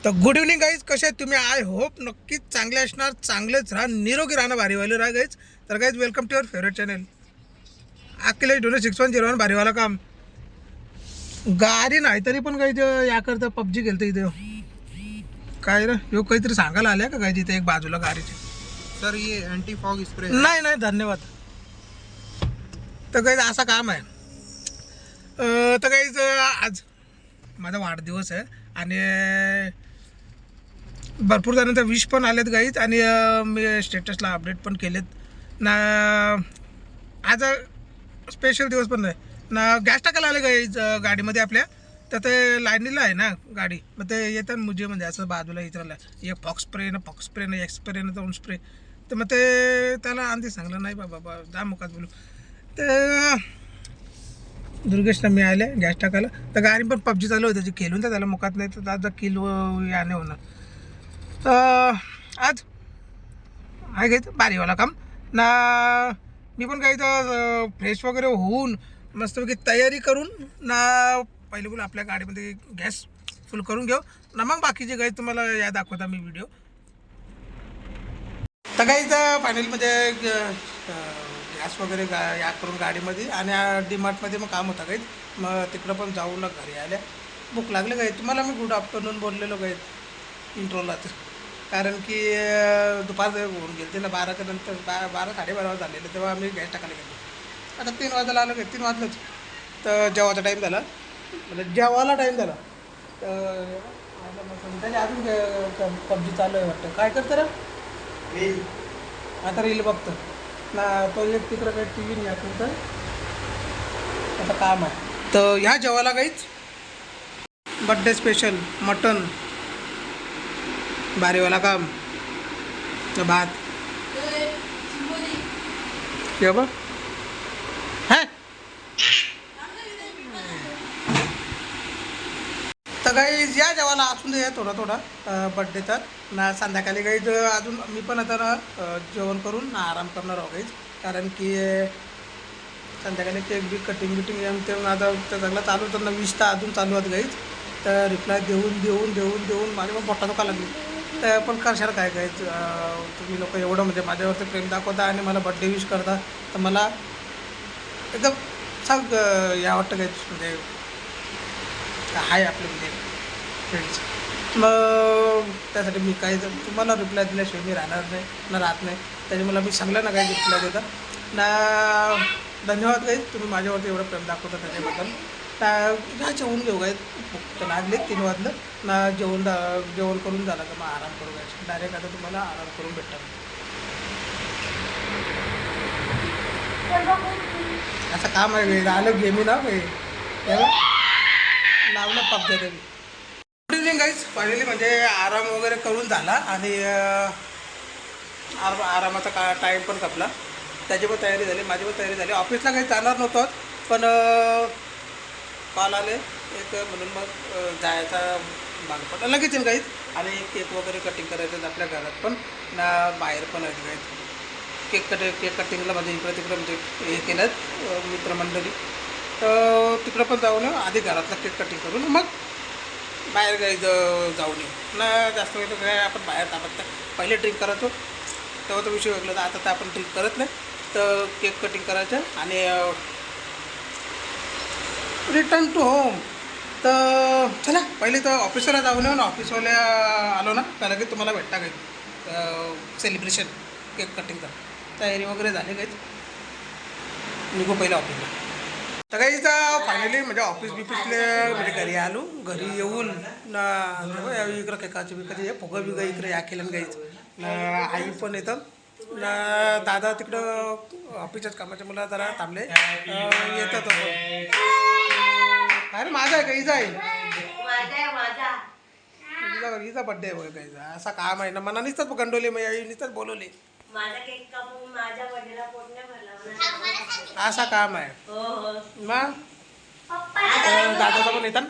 तर good evening guys, कसे आहेत तुम्ही? आय होप नक्कीच चांगले असणार, चांगलेच राहा, निरोगी राहणं, भारीवाले राहा गाईज. तर guys welcome to your favourite channel Akhilesh डोने 6101 भारीवाला काम. गाडी नाही तरी पण गाईज याकरता पबजी खेळतं इथे. काय रे यो काहीतरी सांगायला आल्या का गाईज इथे एक बाजूला गाडीची? सर ये अँटी फॉग स्प्रे नाही नाही धन्यवाद. तर गाईज असा काम आहे. तर गाईज आज माझा वाढदिवस आहे आणि भरपूर जणांचा विश पण आलेत गाईज आणि मी स्टेटसला अपडेट पण केलेत ना. आज स्पेशल दिवस पण नाही ना. गॅस टाकायला आले गाईज गाडीमध्ये आपल्या, तर ते लाईनीला आहे ना गाडी. मग ते येतात मुझे म्हणजे असं बाजूला विचारलं एक फॉक्स स्प्रे ना एक स्प्रे ना दोन स्प्रे. तर मग ते त्याला आणते सांगलं नाही बाबा जा मुखात बोलू. तर दुर्गेशला मी आले गॅस टाकायला, तर गाडी पण पबजी चालू होती त्याची खेळून, तर त्याला मुखात नाही तर आता किल याने होणार. आज आहे घ्यायचं बारीवाला काम ना. मी पण काही तर फ्रेश वगैरे होऊन मस्तपैकी तयारी करून ना पहिले बोल आपल्या गाडीमध्ये गॅस फुल करून घेऊ ना, मग बाकीचे काही तुम्हाला या दाखवता मी व्हिडिओ. तर काही तर फायनलमध्ये गॅस वगैरे या करून गाडीमध्ये आणि डीमार्टमध्ये मग काम होतं काही. मग तिकडं पण जाऊन घरी आल्या, भूक लागले काही. तुम्हाला मी गुड आफ्टरनून बोललेलो काही इंट्रोलाच, कारण की दुपार होऊन गेले ना 12च्या नंतर 12-12:30 झालेले, तेव्हा आम्ही गॅस टाकायला गेलो. आता 3 वाजायला आलं काय 3 वाजलंच. तर जेवायचा टाईम झाला, म्हणजे जेवायला टाईम झाला. तर त्याच्या अजून पबजी चालू आहे वाटतं. काय करतं रे आता? रील बघतं ना तो एक तिकडं काही टी व्ही नाही आपण, तर आता काम आहे. तर ह्या जेवायला काहीच बड्डे स्पेशल मटन बारीवाला काम, भात हे बघ हा. तर काही या जेवायला असून दे थोडा बड्डे. तर ना संध्याकाळी काही अजून मी पण आता ना जेवण करून ना आराम करणार आहो काहीच, कारण की संध्याकाळी केक बी कटिंग बिटिंग ते आता चांगलं चालू होतं ना. 20 अजून चालू आहेत काहीच. तर रिप्लाय देऊन माझ्या पण पोटा दुखा लागली. तर पण करशाल काय काय तुम्ही लोक एवढं म्हणजे माझ्यावरती प्रेम दाखवता आणि मला बड्डे विश करता, तर मला एकदम सांग या वाटतं काहीच म्हणजे आहे आपले म्हणजे फ्रेंड्स. मग त्यासाठी मी काही तुम्हाला रिप्लाय दिल्याशिवाय मी राहणार नाही ना, राहत नाही. त्याच्यामुळे मी सांगलं ना काही रिप्लाय देता ना. धन्यवाद काही तुम्ही माझ्यावरती एवढं प्रेम दाखवता त्याच्याबद्दल. ना जेवून घेऊ काय, तर लागले 3 वाजलं ना. जेवण करून झालं तर मग आराम करू घ्यायचं डायरेक्ट. आता तुम्हाला आराम करून भेटतात. असं काम आहे आलं गेमी ना काही लावलं पबजी तरी. गुड इव्हनिंग गाईज, फायनली म्हणजे आराम वगैरे करून झाला आणि आरामाचा टाईम पण संपला. त्याची पण तयारी झाली, माझी पण तयारी झाली. ऑफिसला काही जाणार नव्हतं पण कॉल आले एक, म्हणून मग जायचा भाग पडला लगेच काहीच. आणि केक वगैरे कटिंग करायचं आपल्या घरात पण ना, बाहेर पण आहेत काहीच. केक कटिंगला म्हणजे इकडं तिकडं म्हणजे हे केलं मित्रमंडळी, तर तिकडं पण जाऊन आधी घरातला केक कटिंग करून मग बाहेर काही जाऊन येऊ ना. जास्त वेळ काय आपण बाहेर तापत पहिले ड्रिंक करायचो तेव्हा तो विषय वेगळा. आता तर आपण ड्रिंक करत नाही. तर केक कटिंग करायचं आणि रिटर्न टू होम. तर चला पहिले तर ऑफिसला जाऊन येऊ ना. ऑफिसवाल्या आलो ना त्याला की तुम्हाला भेटता काही सेलिब्रेशन केक कटिंगचा तयारी वगैरे झाली काहीच. निघू पहिलं ऑफिसला. तर काही फायनली म्हणजे ऑफिस बिफिसले म्हणजे घरी आलो. घरी येऊन ना इकडं केकाची बिकाची फुगं बिगं इकडे या केलं काहीच ना. आई पण येतं ना. दादा तिकडं ऑफिसच्याच कामाच्या मला जरा थांबले येतात. अरे माझा आहे का हिचा आहे? हिचा बड्डे आहे काहीचा. असा काम आहे ना. मना नुसतंच गंडवले मग आई नुसतंच बोलवले. असा काम आहे मग. दादाचा पण येतात.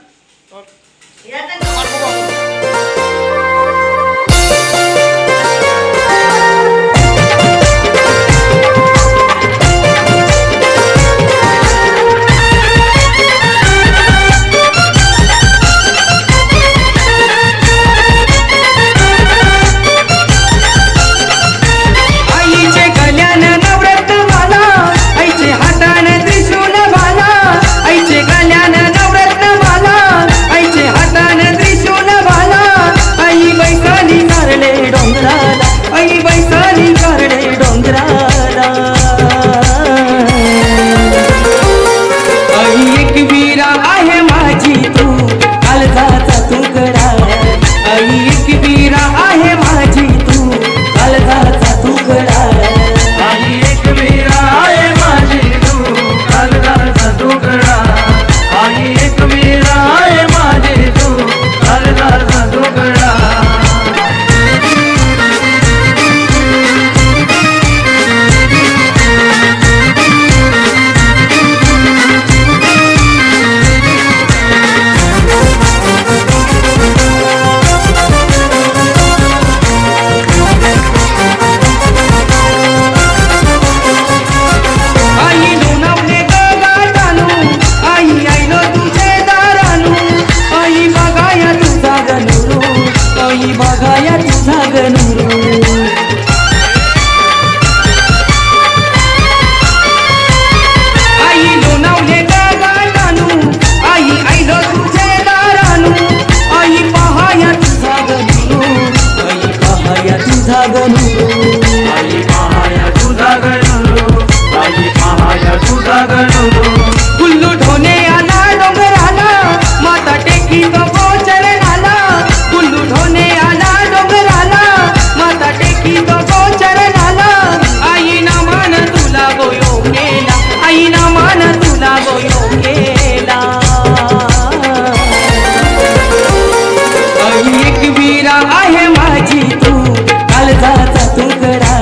आहे माझी तू काळजाचा तुकडा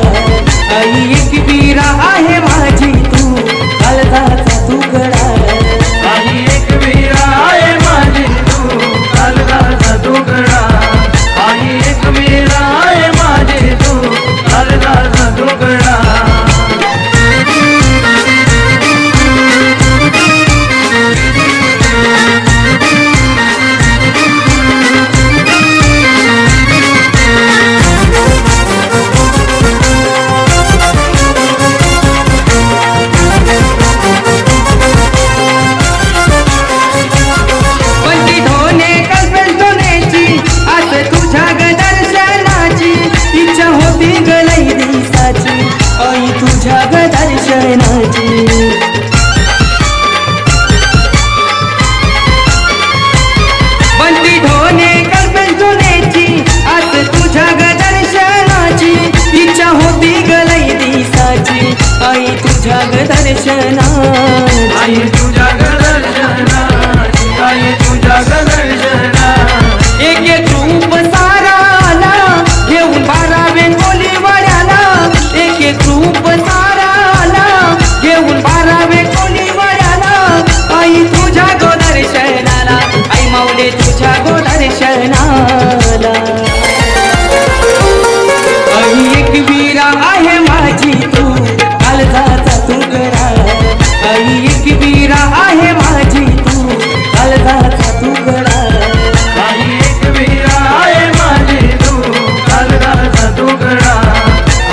आई एकवीरा आहे माझी तू काळजाचा तुकडा आई एकवीरा आहे माझी तू काळजाचा तुकडा आई एकवीरा आहे माझी तू काळजाचा तुकडा पंती धोने कल्पेल धोनेची आज तुझ्या ग दर्शनाची इच्छा होती ग लई दिवसाची आई तुझ्या ग दर्शनाची बंदी ढोने कल्पेल धोनेची आज तुझ्या ग दर्शनाची इच्छा होती ग लई दिवसाची आई तुझ्या ग दर्शनाची आई तुझ्या दर्शना आई तुझ्या दर्शना एक एक रूप साराला घेऊन बारावे कोली वड्याला एक एक रूप साराला घेऊन बारावे कोली वड्याला आई तुझ्या गो दर्शनाला आई माऊली तुझ्या गो दर्शनाला आई एकवीरा आहे माझी तू काळजाचा तुकडा आई एकवीरा आहे माझी तू काळजाचा तुकडा आई एकवीरा आहे माझी तू काळजाचा तुकडा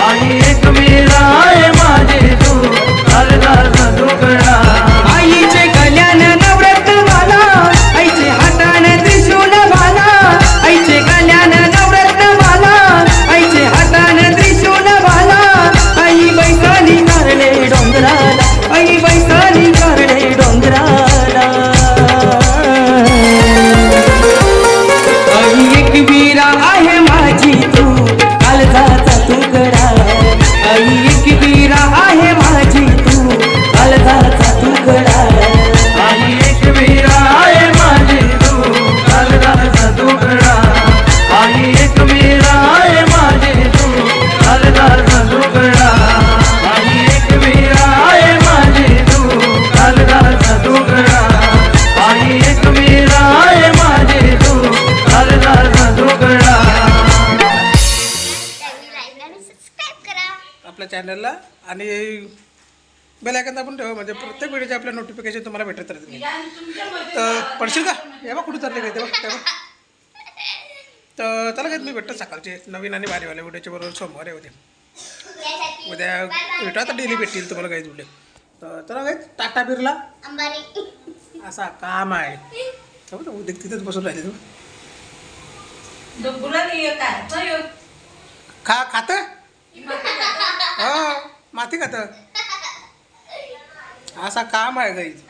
आई एकवीरा आहे माझी तू काळजाचा तुकडा आईचे गल्यान नवरत्न वाला आईचे हातान त्रिशूल वाला आईचे गल्यान नवरत्न वाला आईचे हातान त्रिशूल वाला आई बैसाली करले डोंगराला आई बैसाली करले डोंगराला आई एकवीरा आहे माझी तू काळजाचा तुकडा आई एकवीरा आहे माझी तू काळजाचा तुकडा आई एकवीरा आहे माझी तू काळजाचा तुकडा आई एकवीरा आहे माझी तू काळजाचा तुकडा आई एकवीरा आहे माझी तू काळजाचा तुकडा आई एकवीरा आहे माझी तू काळजाचा तुकडा सबस्क्राईब करा आपल्या चॅनलला आणि बेल आयकॉन दाबून ठेवा म्हणजे प्रत्येक व्हिडिओचे आपल्या नोटिफिकेशन तुम्हाला भेटत राहतील. तर पडशील का हे बघ कुठे चालले काय तेव्हा तर चला काय मी भेटतो सकाळचे नवीन आणि भारीवाल्या व्हिडिओच्या बरोबर सोमवारी उद्या भेटू आता डेली भेटतील तुम्हाला काही व्हिडिओ. तर चला काय टाटा बिर्ला अंबानी असा काम आहे समजा उद्या तिथेच बसून राहिले तू खात हो माती खात असा काम आहे गाईच